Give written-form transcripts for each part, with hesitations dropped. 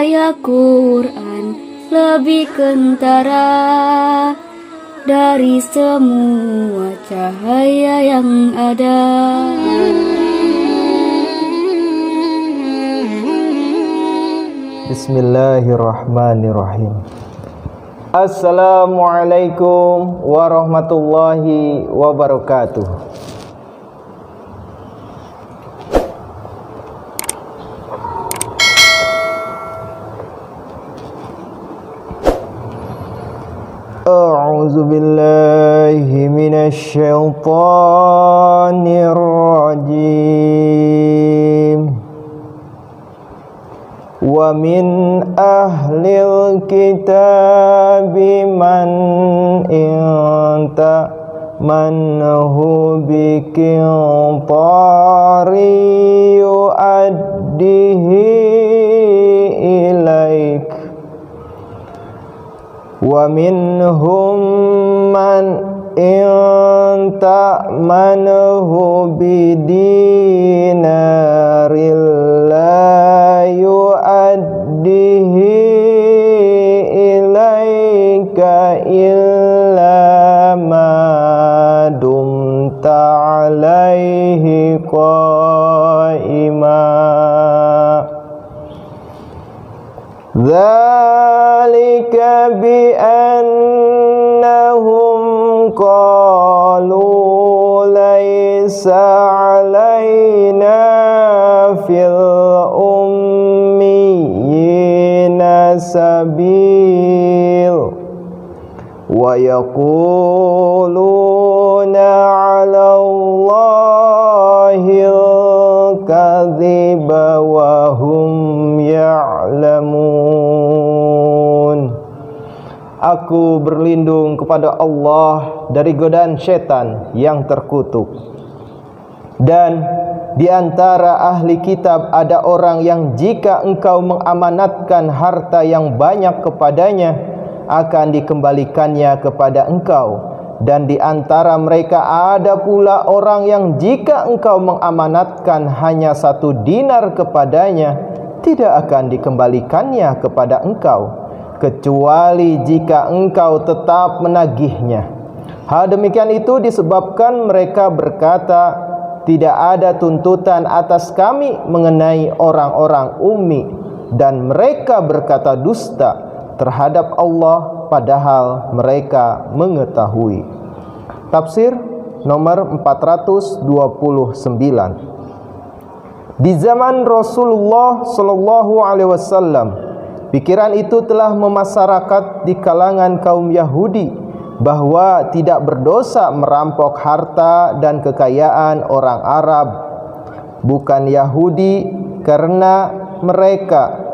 cahaya Quran lebih kentara dari semua cahaya yang ada. Bismillahirrahmanirrahim. Assalamualaikum warahmatullahi wabarakatuh. A'udzu billahi minasy syaithanir rajim. Wa min ahlil kitabi man inta manhu biqintari yu'addihi ilaik wa minhum man inta manhu bidinaril la yu'addihi ilaika illa ma dumta alaihi qaima. Dzalika bi annahum qalu laisa alaina fil ummiyina sabil wa yaquluna ala Allahil kadhiba wa hum ya'lamun. Aku berlindung kepada Allah dari godaan setan yang terkutuk. Dan di antara ahli kitab ada orang yang jika engkau mengamanatkan harta yang banyak kepadanya, akan dikembalikannya kepada engkau. Dan di antara mereka ada pula orang yang jika engkau mengamanatkan hanya 1 dinar kepadanya, tidak akan dikembalikannya kepada engkau, kecuali jika engkau tetap menagihnya. Hal demikian itu disebabkan mereka berkata, tidak ada tuntutan atas kami mengenai orang-orang ummi, dan mereka berkata dusta terhadap Allah padahal mereka mengetahui. Tafsir nomor 429. Di zaman Rasulullah sallallahu alaihi wasallam, pikiran itu telah memasyarakat di kalangan kaum Yahudi bahwa tidak berdosa merampok harta dan kekayaan orang Arab. Bukan Yahudi karena mereka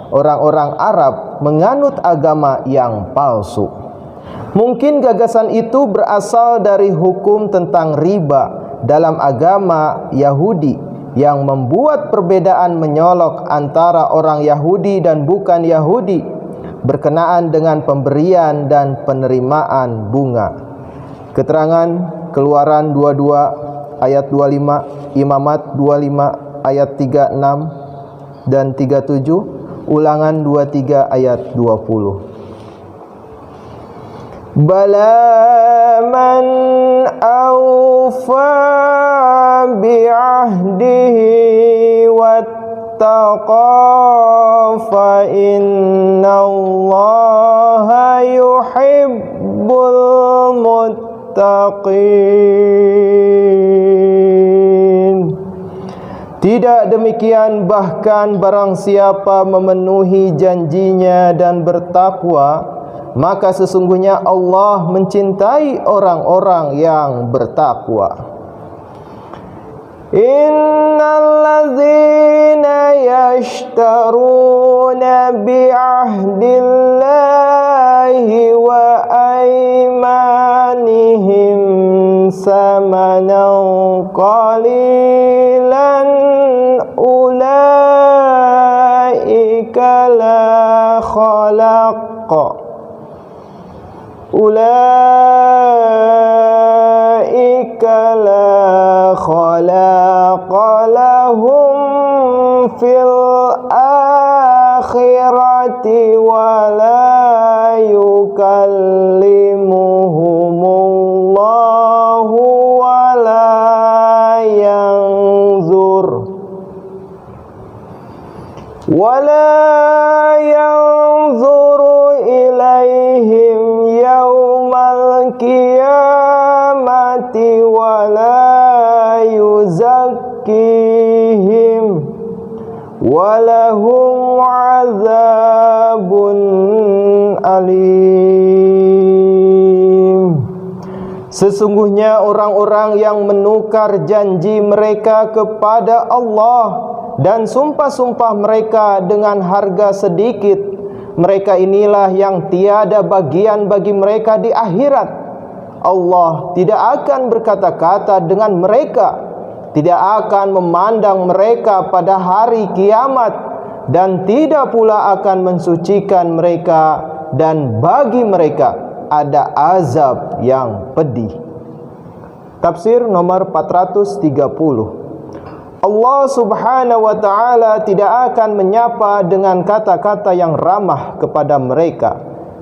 orang-orang Arab menganut agama yang palsu. Mungkin gagasan itu berasal dari hukum tentang riba dalam agama Yahudi yang membuat perbedaan menyolok antara orang Yahudi dan bukan Yahudi berkenaan dengan pemberian dan penerimaan bunga. Keterangan Keluaran 22 ayat 25, Imamat 25 ayat 36 dan 37, Ulangan 23 ayat 20. Bala man awfa bi'ahdihi wattaqa fa innallaha yuhibbul muttaqin. Tidak demikian, bahkan barang siapa memenuhi janjinya dan bertakwa, maka sesungguhnya Allah mencintai orang-orang yang bertakwa. Innal ladzina yashtaruna bi'ahdillahi wa aymanihim samanan qalilan ulaika la khalaqa ulaika la khalaqa lahum fil akhirati wa la yukallimuhumullahu wa la yanzuru ilaihim yawmal qiyamati wa la yuzakkihim wa lahum azabun alim. Sesungguhnya orang-orang yang menukar janji mereka kepada Allah dan sumpah-sumpah mereka dengan harga sedikit, mereka inilah yang tiada bagian bagi mereka di akhirat. Allah tidak akan berkata-kata dengan mereka, tidak akan memandang mereka pada hari kiamat, dan tidak pula akan mensucikan mereka, dan bagi mereka ada azab yang pedih. Tafsir nomor 430. Allah subhanahu wa ta'ala tidak akan menyapa dengan kata-kata yang ramah kepada mereka.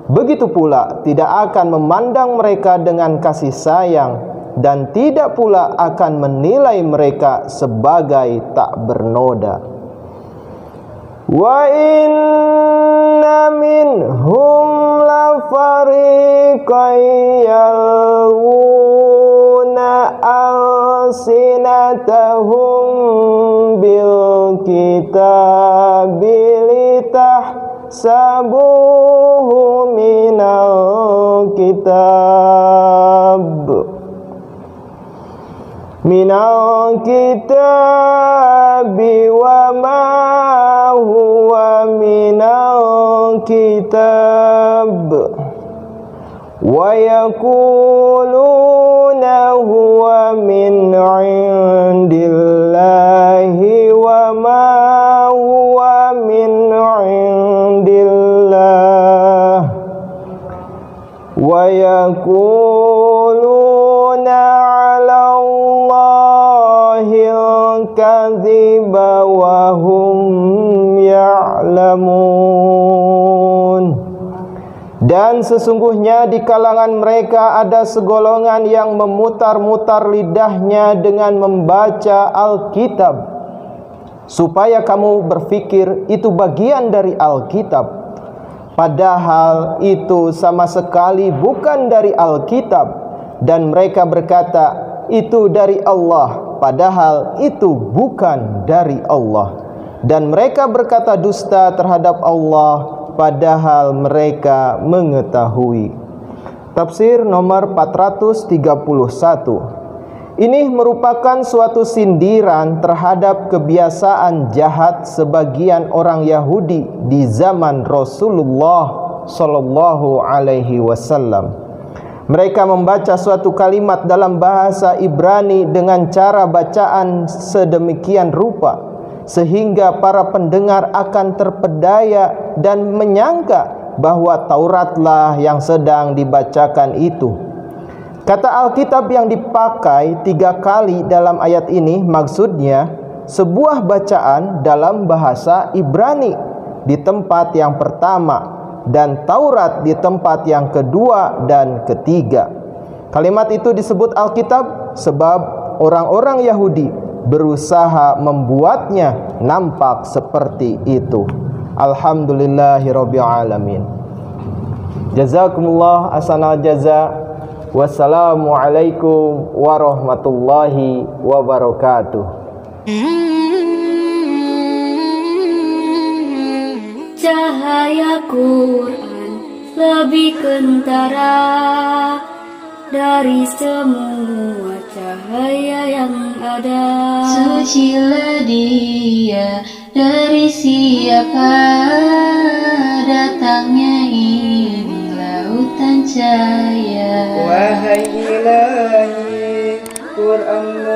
Begitu pula tidak akan memandang mereka dengan kasih sayang, dan tidak pula akan menilai mereka sebagai tak bernoda. Wa inna minhum la fariqan yalwuna alsinatahum bil kitabi litahsabuhu minal kitabi wa ma huwa minal kitab wa yakuluna huwa min indillahi wa ma huwa min indillah wa yakuluna ala Allahil kadhiba wa hum ya'lamun. Dan sesungguhnya di kalangan mereka ada segolongan yang memutar-mutar lidahnya dengan membaca Alkitab, supaya kamu berfikir itu bagian dari Alkitab, padahal itu sama sekali bukan dari Alkitab. Dan mereka berkata itu dari Allah, padahal itu bukan dari Allah. Dan mereka berkata dusta terhadap Allah, padahal mereka mengetahui. Tafsir nomor 431. Ini merupakan suatu sindiran terhadap kebiasaan jahat sebagian orang Yahudi di zaman Rasulullah sallallahu alaihi wasallam. Mereka membaca suatu kalimat dalam bahasa Ibrani dengan cara bacaan sedemikian rupa sehingga para pendengar akan terpedaya dan menyangka bahwa Tauratlah yang sedang dibacakan itu. Kata Alkitab yang dipakai 3 kali dalam ayat ini maksudnya sebuah bacaan dalam bahasa Ibrani di tempat yang pertama, dan Taurat di tempat yang kedua dan ketiga. Kalimat itu disebut Alkitab sebab orang-orang Yahudi berusaha membuatnya nampak seperti itu. Alhamdulillahirabbil alamin. Jazakumullah ahsanal jaza. Wassalamualaikum warahmatullahi wabarakatuh. Cahaya Quran lebih kentara dari semua cahaya yang ada. Sucilah dia dari siapa datangnya ini lautan cahaya. Wahai ilahi, Quran